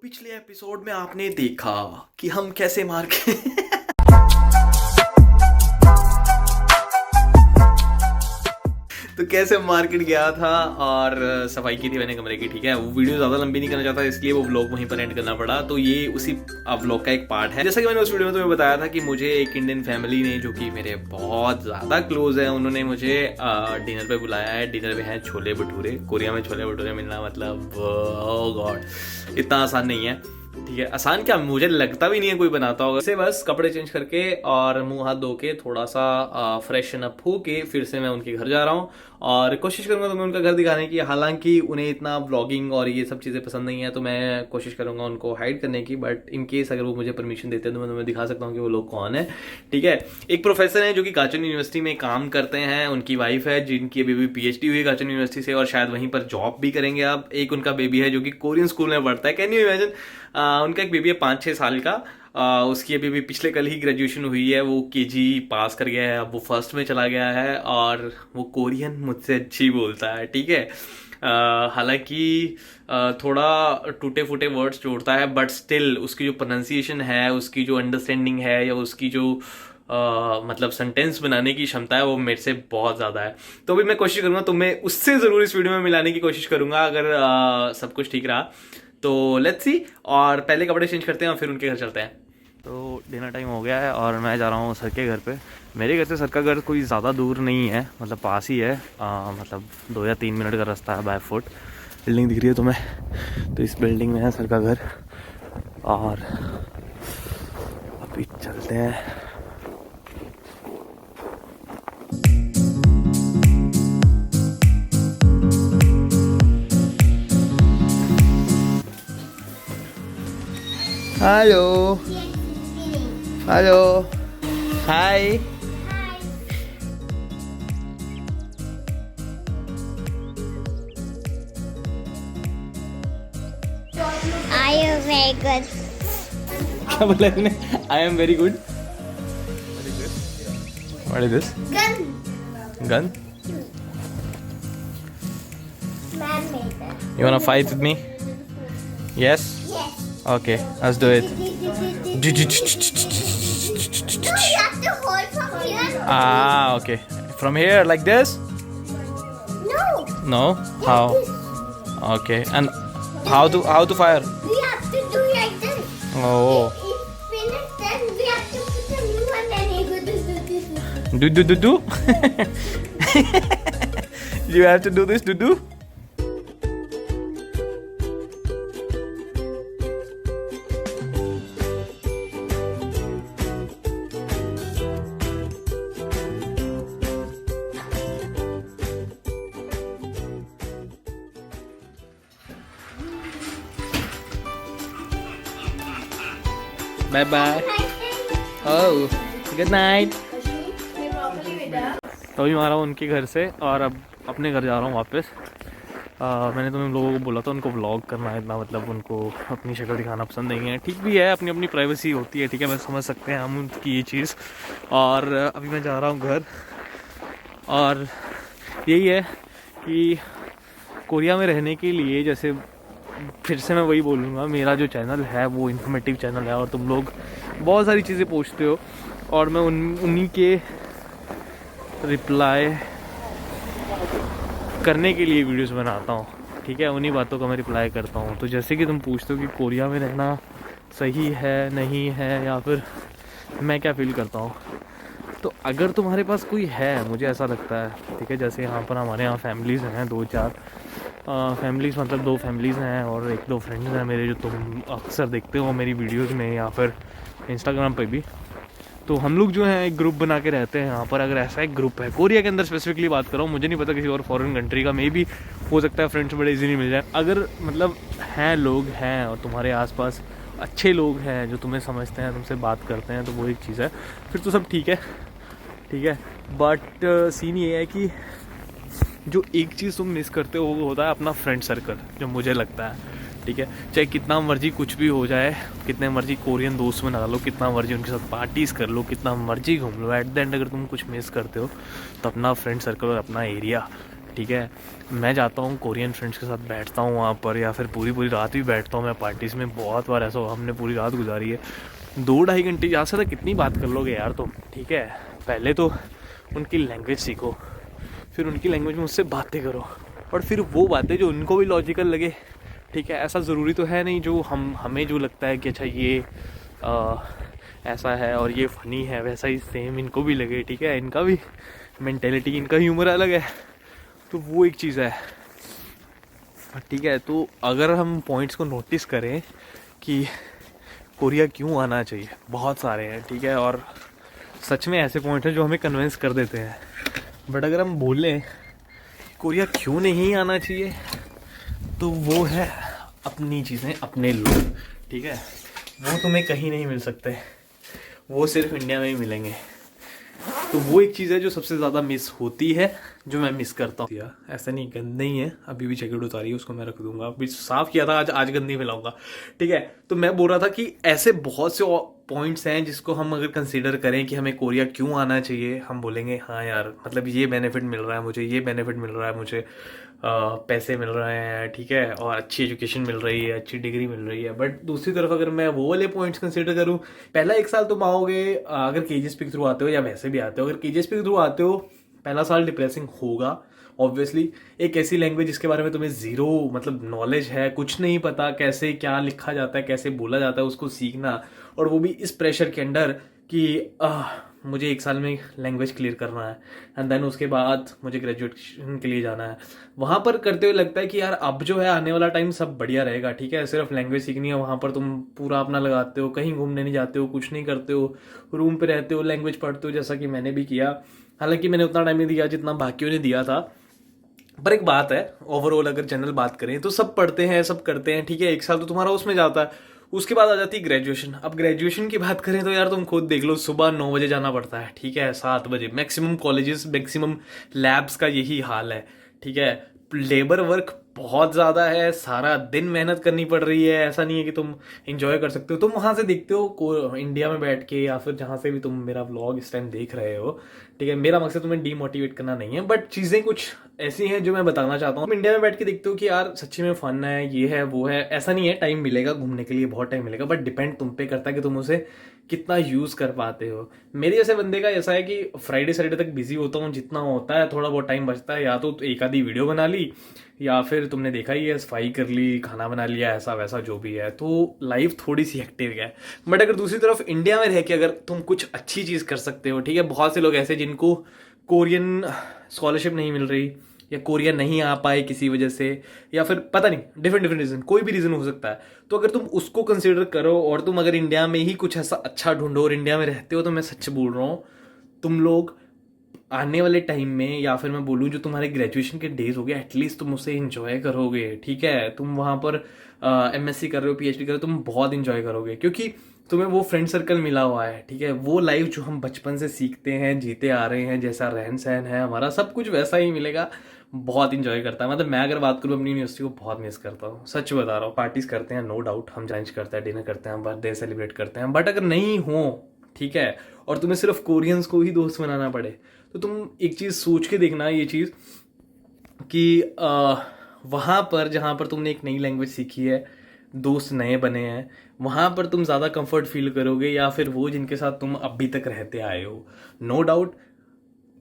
पिछले एपिसोड में आपने देखा कि हम कैसे मार के तो कैसे मार्केट गया था और सफाई की थी मैंने कमरे की। ठीक है, वो वीडियो ज़्यादा लंबी नहीं करना चाहता इसलिए वो व्लॉग वहीं पर एंड करना पड़ा। तो ये उसी व्लॉग का एक पार्ट है। जैसा कि मैंने उस वीडियो में तुम्हें बताया था कि मुझे एक इंडियन फैमिली ने, जो कि मेरे बहुत ज़्यादा क्लोज है, उन्होंने मुझे डिनर पे बुलाया है। डिनर में है छोले भटूरे। कोरिया में छोले भटूरे मिलना मतलब ओह गॉड इतना आसान नहीं है। ठीक है, आसान क्या, मुझे लगता भी नहीं है कोई बनाता होगा। इसे बस कपड़े चेंज करके और मुंह हाथ धो के थोड़ा सा फ्रेशन अप हो के फिर से मैं उनके घर जा रहा हूँ और कोशिश करूंगा तुम्हें उनका घर दिखाने की। हालांकि उन्हें इतना ब्लॉगिंग और ये सब चीज़ें पसंद नहीं है, तो मैं कोशिश करूंगा उनको हाइड करने की। बट इन केस अगर वो मुझे परमिशन देते हैं तो मैं तुम्हें दिखा सकता हूँ कि वो लोग कौन है। ठीक है, एक प्रोफेसर है जो कि काचन यूनिवर्सिटी में काम करते हैं। उनकी वाइफ है जिनकी अभी भी PhD हुई है काचन यूनिवर्सिटी से और शायद वहीं पर जॉब भी करेंगे अब। एक उनका बेबी है जो कि कोरियन स्कूल में पढ़ता है। कैन यू इमेजिन, उनका एक बेबी है 5-6 साल का। उसकी अभी भी पिछले कल ही ग्रेजुएशन हुई है। वो KG पास कर गया है, अब वो फर्स्ट में चला गया है और वो कोरियन मुझसे अच्छी बोलता है। ठीक है, हालांकि थोड़ा टूटे फूटे वर्ड्स जोड़ता है बट स्टिल उसकी जो प्रोनाउंसिएशन है, उसकी जो अंडरस्टैंडिंग है या उसकी जो मतलब सेंटेंस बनाने की क्षमता है वो मेरे से बहुत ज़्यादा है। तो अभी मैं कोशिश करूँगा तुम्हें उससे ज़रूर इस वीडियो में मिलाने की कोशिश करूँगा अगर सब कुछ ठीक रहा तो। लेट्स सी, और पहले कपड़े चेंज करते हैं और फिर उनके घर चलते हैं। तो डिनर टाइम हो गया है और मैं जा रहा हूँ सर के घर पे। मेरे घर से सर का घर कोई ज़्यादा दूर नहीं है, मतलब पास ही है। मतलब 2 या 3 मिनट का रास्ता है बाय फुट। बिल्डिंग दिख रही है तुम्हें, तो इस बिल्डिंग में है सर का घर और अभी चलते हैं। Hello hello hi. I am very good. क्या बोला इसने? I am very good. What is this? Gun. Gun? Man made that. You वांना fight with me? Yes? Yes. Okay, let's do it. No, you have to hold from here. Ah, okay. From here, like this? No. No? How? Like this. Okay. And how to fire? We have to do like this. Oh. If finish, then we have to put a new one and you go do. Do. You have to do this, do. Bye bye. Oh, good night. तो अभी आ रहा हूँ उनके घर से और अब अपने घर जा रहा हूँ वापस। मैंने तुम्हें लोगों को बोला था उनको व्लॉग करना है इतना, मतलब उनको अपनी शक्ल दिखाना पसंद नहीं है। ठीक भी है, अपनी अपनी प्राइवेसी होती है। ठीक है, मैं समझ सकते हैं हम उनकी ये चीज़। और अभी मैं जा रहा हूँ घर और यही है कि कोरिया में रहने के लिए, जैसे फिर से मैं वही बोलूँगा, मेरा जो चैनल है वो इन्फॉर्मेटिव चैनल है और तुम लोग बहुत सारी चीज़ें पूछते हो और मैं उन्हीं के रिप्लाई करने के लिए वीडियोस बनाता हूँ। ठीक है, उन्हीं बातों का मैं रिप्लाई करता हूँ। तो जैसे कि तुम पूछते हो कि कोरिया में रहना सही है नहीं है या फिर मैं क्या फ़ील करता हूँ, तो अगर तुम्हारे पास कोई है, मुझे ऐसा लगता है, ठीक है, जैसे यहाँ पर हमारे यहाँ फैमिलीज़ हैं 2-4 फैमिलीज़, मतलब 2 फैमिलीज़ हैं और 1-2 फ्रेंड्स हैं मेरे जो तुम अक्सर देखते हो मेरी वीडियोज़ में या फिर इंस्टाग्राम पे भी। तो हम लोग जो हैं एक ग्रुप बना के रहते हैं यहाँ पर। अगर ऐसा एक ग्रुप है कोरिया के अंदर, स्पेसिफिकली बात कर रहा हूँ, मुझे नहीं पता किसी और फॉरेन कंट्री का, मे भी हो सकता है फ्रेंड्स बड़े इजीली मिल जाए। अगर मतलब हैं लोग हैं और तुम्हारे आसपास अच्छे लोग हैं जो तुम्हें समझते हैं, तुमसे बात करते हैं, तो वो एक चीज़ है, फिर तो सब ठीक है। ठीक है, बट सीन ये है कि जो एक चीज़ तुम मिस करते हो वो होता है अपना फ्रेंड सर्कल, जो मुझे लगता है। ठीक है, चाहे कितना मर्जी कुछ भी हो जाए, कितने मर्जी कोरियन दोस्त बना लो, कितना मर्जी उनके साथ पार्टीज़ कर लो, कितना मर्जी घूम लो, एट द एंड अगर तुम कुछ मिस करते हो तो अपना फ्रेंड सर्कल और अपना एरिया, ठीक है। मैं जाता हूँ कोरियन फ्रेंड्स के साथ, बैठता हूँ वहाँ पर, या फिर पूरी पूरी रात भी बैठता हूँ मैं पार्टीज़ में। बहुत बार ऐसा हुआ, हमने पूरी रात गुजारी है। 2-2.5 घंटे यहाँ से तक कितनी बात कर लोगे यार तुम, ठीक है। पहले तो उनकी लैंग्वेज सीखो, फिर उनकी लैंग्वेज में उससे बातें करो, और फिर वो बातें जो उनको भी लॉजिकल लगे, ठीक है। ऐसा ज़रूरी तो है नहीं जो हमें जो लगता है कि अच्छा ये ऐसा है और ये फ़नी है, वैसा ही सेम इनको भी लगे, ठीक है। इनका भी मेंटेलिटी, इनका ह्यूमर अलग है, तो वो एक चीज़ है, ठीक है। तो अगर हम पॉइंट्स को नोटिस करें कि कोरिया क्यों आना चाहिए, बहुत सारे हैं, ठीक है। और सच में ऐसे पॉइंट हैं जो हमें कन्विंस कर देते हैं। बट अगर हम बोलें कोरिया क्यों नहीं आना चाहिए, तो वो है अपनी चीज़ें, अपने लोग, ठीक है। वो तुम्हें कहीं नहीं मिल सकते, वो सिर्फ इंडिया में ही मिलेंगे। तो वो एक चीज़ है जो सबसे ज़्यादा मिस होती है, जो मैं मिस करता हूँ। ऐसा नहीं, गंद नहीं है, अभी भी जैकेट उतारी है, उसको मैं रख दूंगा। अभी साफ़ किया था, आज गंद नहीं फैलाऊंगा, ठीक है। तो मैं बोल रहा था कि ऐसे बहुत से पॉइंट्स हैं जिसको हम अगर कंसीडर करें कि हमें कोरिया क्यों आना चाहिए, हम बोलेंगे हाँ यार, मतलब ये बेनिफिट मिल रहा है मुझे, ये बेनिफिट मिल रहा है मुझे, पैसे मिल रहे हैं, ठीक है, और अच्छी एजुकेशन मिल रही है, अच्छी डिग्री मिल रही है। बट दूसरी तरफ अगर मैं वो वाले पॉइंट्स कंसीडर करूँ, पहला 1 साल तुम आओगे, अगर केजीएसपी के थ्रू आते हो या वैसे भी आते हो, अगर केजीएसपी के थ्रू आते हो, पहला साल डिप्रेसिंग होगा ऑब्वियसली। एक ऐसी लैंग्वेज जिसके बारे में तुम्हें ज़ीरो मतलब नॉलेज है, कुछ नहीं पता कैसे क्या लिखा जाता है, कैसे बोला जाता है, उसको सीखना, और वो भी इस प्रेशर के अंडर कि मुझे 1 साल में लैंग्वेज क्लियर करना है, एंड देन उसके बाद मुझे ग्रेजुएशन के लिए जाना है। वहाँ पर करते हुए लगता है कि यार अब जो है आने वाला टाइम सब बढ़िया रहेगा, ठीक है। सिर्फ लैंग्वेज सीखनी है, वहाँ पर तुम पूरा अपना लगाते हो, कहीं घूमने नहीं जाते हो, कुछ नहीं करते हो, रूम पे रहते हो, लैंग्वेज पढ़ते हो, जैसा कि मैंने भी किया। हालांकि मैंने उतना टाइम नहीं दिया जितना बाकियों ने दिया था, पर एक बात है, ओवरऑल अगर जनरल बात करें तो सब पढ़ते हैं, सब करते हैं, ठीक है। 1 साल तो तुम्हारा उसमें जाता है, उसके बाद आ जाती है ग्रेजुएशन। अब ग्रेजुएशन की बात करें तो यार तुम खुद देख लो, सुबह 9 बजे जाना पड़ता है, ठीक है, 7 बजे मैक्सिमम कॉलेजेस, मैक्सिमम लैब्स का यही हाल है, ठीक है। लेबर वर्क बहुत ज़्यादा है, सारा दिन मेहनत करनी पड़ रही है, ऐसा नहीं है कि तुम इंजॉय कर सकते हो। तुम वहाँ से देखते हो इंडिया में बैठ के, या फिर जहाँ से भी तुम मेरा व्लॉग इस टाइम देख रहे हो, ठीक है। मेरा मकसद तुम्हें डीमोटिवेट करना नहीं है, बट चीज़ें कुछ ऐसी हैं जो मैं बताना चाहता हूँ। इंडिया में बैठ के देखते हो कि यार सच्ची में फन है, ये है वो है, ऐसा नहीं है। टाइम मिलेगा घूमने के लिए, बहुत टाइम मिलेगा, बट डिपेंड तुम पे करता है कि तुम उसे कितना यूज़ कर पाते हो। मेरे जैसे बंदे का ऐसा है कि फ्राइडे सैटरडे तक बिजी होता हूँ, जितना होता है थोड़ा बहुत टाइम बचता है, या तो एक आधी वीडियो बना ली, या फिर तुमने देखा ही है सफाई कर ली, खाना बना लिया, ऐसा वैसा जो भी है। तो लाइफ थोड़ी सी हेक्टिक है। बट अगर दूसरी तरफ इंडिया में रह के अगर तुम कुछ अच्छी चीज़ कर सकते हो, ठीक है। बहुत से लोग ऐसे जिनको कोरियन स्कॉलरशिप नहीं मिल रही, या कोरिया नहीं आ पाए किसी वजह से, या फिर पता नहीं, डिफरेंट रीज़न, कोई भी रीज़न हो सकता है। तो अगर तुम उसको कंसिडर करो, और तुम अगर इंडिया में ही कुछ ऐसा अच्छा ढूंढो और इंडिया में रहते हो, तो मैं सच बोल रहा हूँ, तुम लोग आने वाले टाइम में, या फिर मैं बोलूँ जो तुम्हारे ग्रेजुएशन के डेज हो गए, एटलीस्ट तुम उसे इंजॉय करोगे, ठीक है। तुम वहाँ पर एमएससी कर रहे हो, पीएचडी कर रहे हो, तुम बहुत इंजॉय करोगे, क्योंकि तुम्हें वो फ्रेंड सर्कल मिला हुआ है, ठीक है। वो लाइफ जो हम बचपन से सीखते हैं, जीते आ रहे हैं, जैसा रहन सहन है हमारा, सब कुछ वैसा ही मिलेगा। बहुत इंजॉय करता है। मतलब मैं अगर बात करूँ अपनी यूनिवर्सिटी को, बहुत मिस करता हूँ, सच बता रहा हूँ। पार्टीज करते हैं, नो डाउट, हम लंच करते हैं, डिनर करते हैं, बर्थडे सेलिब्रेट करते हैं, बट अगर नहीं हो, ठीक है, और तुम्हें सिर्फ कोरियंस को ही दोस्त बनाना पड़े, तो तुम एक चीज़ सोच के देखना, ये चीज़ कि वहाँ पर जहाँ पर तुमने एक नई लैंग्वेज सीखी है, दोस्त नए बने हैं, वहाँ पर तुम ज़्यादा कंफर्ट फील करोगे, या फिर वो जिनके साथ तुम अभी तक रहते आए हो। नो डाउट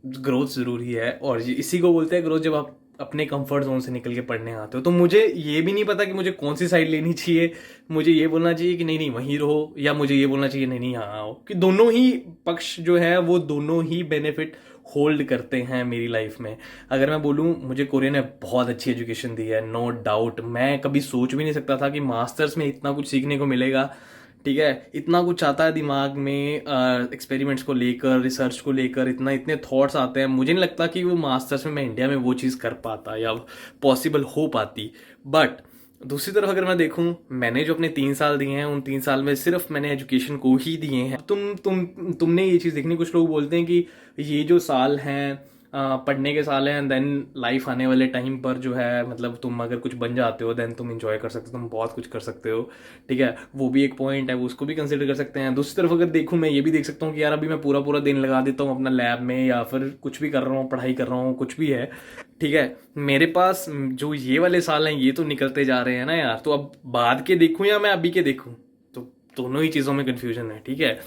ग्रोथ ज़रूरी है, और इसी को बोलते हैं ग्रोथ, जब आप अपने कंफर्ट जोन से निकल के पढ़ने आते हो। तो मुझे ये भी नहीं पता कि मुझे कौन सी साइड लेनी चाहिए। मुझे ये बोलना चाहिए कि नहीं नहीं वहीं रहो, या मुझे ये बोलना चाहिए नहीं नहीं यहाँ आओ, कि दोनों ही पक्ष जो है वो दोनों ही बेनिफिट होल्ड करते हैं मेरी लाइफ में। अगर मैं बोलूँ, मुझे कोरिया ने बहुत अच्छी एजुकेशन दी है, नो डाउट। मैं कभी सोच भी नहीं सकता था कि मास्टर्स में इतना कुछ सीखने को मिलेगा, ठीक है। इतना कुछ आता है दिमाग में, एक्सपेरिमेंट्स को लेकर, रिसर्च को लेकर, इतने थॉट्स आते हैं। मुझे नहीं लगता कि वो मास्टर्स में मैं इंडिया में वो चीज़ कर पाता या पॉसिबल हो पाती। बट दूसरी तरफ अगर मैं देखूं, मैंने जो अपने 3 साल दिए हैं, उन 3 साल में सिर्फ मैंने एजुकेशन को ही दिए हैं। तुमने ये चीज़ देखनी, कुछ लोग बोलते हैं कि ये जो साल हैं पढ़ने के साल हैं, देन लाइफ आने वाले टाइम पर जो है मतलब तुम अगर कुछ बन जाते हो देन तुम इंजॉय कर सकते हो, तुम बहुत कुछ कर सकते हो, ठीक है, वो भी एक पॉइंट है, वो उसको भी कंसिडर कर सकते हैं। दूसरी तरफ अगर देखूँ मैं ये भी देख सकता हूँ कि यार अभी मैं पूरा पूरा दिन लगा देता हूँ अपना लैब में या फिर कुछ भी कर रहा हूँ, पढ़ाई कर रहा हूँ, कुछ भी है, ठीक है, मेरे पास जो ये वाले साल हैं ये तो निकलते जा रहे हैं ना यार, तो अब बाद के देखूँ या मैं अभी के देखूँ, तो दोनों ही चीज़ों में कन्फ्यूजन है, ठीक है,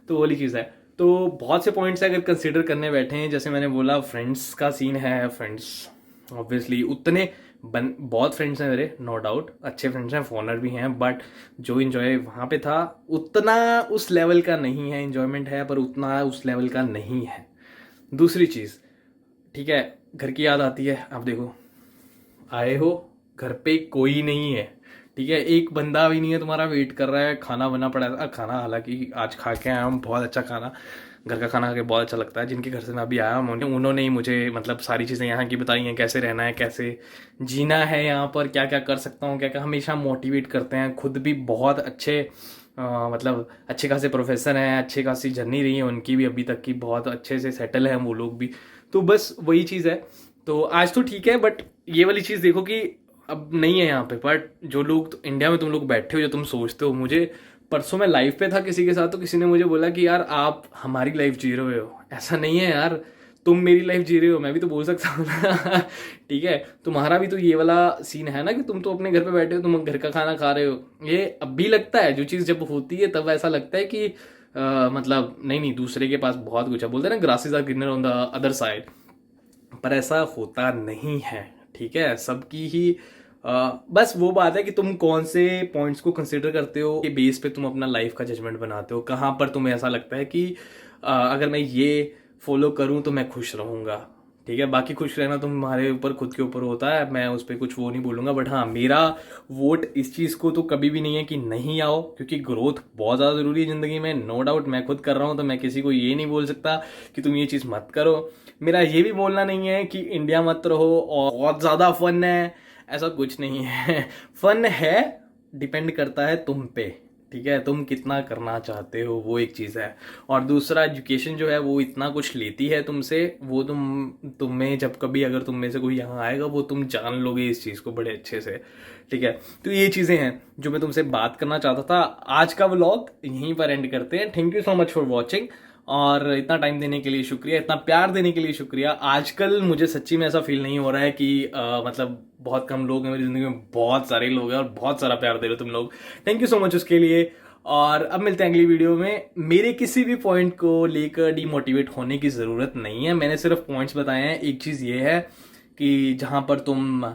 तो वो वाली चीज़ है। तो बहुत से पॉइंट्स अगर कंसिडर करने बैठे हैं, जैसे मैंने बोला फ्रेंड्स का सीन है, फ्रेंड्स ऑब्वियसली उतने बहुत फ्रेंड्स हैं मेरे, नो डाउट अच्छे फ्रेंड्स हैं, फॉरनर भी हैं, बट जो इन्जॉय वहाँ पे था उतना उस लेवल का नहीं है, इन्जॉयमेंट है पर उतना उस लेवल का नहीं है। दूसरी चीज़, ठीक है, घर की याद आती है। आप देखो आए हो, घर पे कोई नहीं है, ठीक है, एक बंदा भी नहीं है तुम्हारा वेट कर रहा है, खाना बना पड़ा है। खाना हालांकि आज खा के आया हूँ, बहुत अच्छा खाना, घर का खाना खा के बहुत अच्छा लगता है। जिनके घर से मैं अभी आया हूँ उन्होंने ही मुझे मतलब सारी चीज़ें यहाँ की बताई हैं, कैसे रहना है, कैसे जीना है यहाँ पर, क्या क्या कर सकता हूँ, क्या क्या, हमेशा मोटिवेट करते हैं। खुद भी बहुत अच्छे मतलब अच्छे खासे प्रोफेसर हैं, अच्छी खासी जर्नी रही है उनकी भी अभी तक की, बहुत अच्छे से सेटल हैं वो लोग भी। तो बस वही चीज़ है। तो आज तो ठीक है, बट ये वाली चीज़ देखो कि अब नहीं है यहाँ पे, बट जो लोग तो इंडिया में तुम लोग बैठे हो, जो तुम सोचते हो, मुझे परसों मैं लाइव पे था किसी के साथ, तो किसी ने मुझे बोला कि यार आप हमारी लाइफ जी रहे हो। ऐसा नहीं है यार, तुम मेरी लाइफ जी रहे हो, मैं भी तो बोल सकता हूँ ना ठीक है, तुम्हारा भी तो ये वाला सीन है ना कि तुम तो अपने घर पे बैठे हो, तुम घर का खाना खा रहे हो। ये अब भी लगता है, जो चीज़ जब होती है तब ऐसा लगता है कि मतलब नहीं दूसरे के पास बहुत कुछ है, बोलते हैं ना grasses are greener on the other side, पर ऐसा होता नहीं है, ठीक है। सबकी ही बस वो बात है कि तुम कौन से पॉइंट्स को कंसिडर करते हो, के बेस पे तुम अपना लाइफ का जजमेंट बनाते हो, कहाँ पर तुम्हें ऐसा लगता है कि अगर मैं ये फॉलो करूँ तो मैं खुश रहूँगा, ठीक है। बाकी खुश रहना तुम्हारे ऊपर, खुद के ऊपर होता है, मैं उस पर कुछ वो नहीं बोलूँगा, बट हाँ मेरा वोट इस चीज़ को तो कभी भी नहीं है कि नहीं आओ, क्योंकि ग्रोथ बहुत ज़्यादा ज़रूरी है ज़िंदगी में, नो डाउट। मैं खुद कर रहा हूँ तो मैं किसी को ये नहीं बोल सकता कि तुम ये चीज़ मत करो। मेरा ये भी बोलना नहीं है कि इंडिया मत रहो और बहुत ज़्यादा फन है, ऐसा कुछ नहीं है फन है, डिपेंड करता है तुम पे, ठीक है, तुम कितना करना चाहते हो, वो एक चीज़ है। और दूसरा, एजुकेशन जो है वो इतना कुछ लेती है तुमसे, वो तुम्हें जब कभी अगर तुम में से कोई यहाँ आएगा वो तुम जान लोगे इस चीज़ को बड़े अच्छे से, ठीक है। तो ये चीज़ें हैं जो मैं तुमसे बात करना चाहता था। आज का व्लॉग यहीं पर एंड करते हैं। Thank you so much for watching, और इतना टाइम देने के लिए शुक्रिया, इतना प्यार देने के लिए शुक्रिया। आजकल मुझे सच्ची में ऐसा फील नहीं हो रहा है कि मतलब बहुत कम लोग हैं मेरी ज़िंदगी में, बहुत सारे लोग हैं और बहुत सारा प्यार दे रहे हो तुम लोग। थैंक यू सो मच उसके लिए। और अब मिलते हैं अगली वीडियो में। मेरे किसी भी पॉइंट को लेकर डीमोटिवेट होने की ज़रूरत नहीं है, मैंने सिर्फ पॉइंट्स बताए हैं। एक चीज़ ये है कि जहाँ पर तुम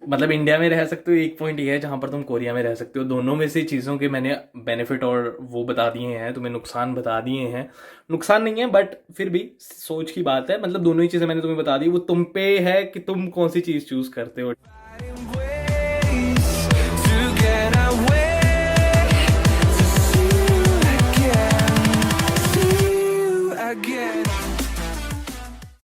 मतलब इंडिया में रह सकते हो, एक पॉइंट ये है जहाँ पर तुम कोरिया में रह सकते हो। दोनों में से चीज़ों के मैंने बेनिफिट और वो बता दिए हैं, तुम्हें नुकसान बता दिए हैं। नुकसान नहीं है बट फिर भी सोच की बात है, मतलब दोनों ही चीज़ें मैंने तुम्हें बता दी, वो तुम पे है कि तुम कौन सी चीज़ चूज करते हो। Again.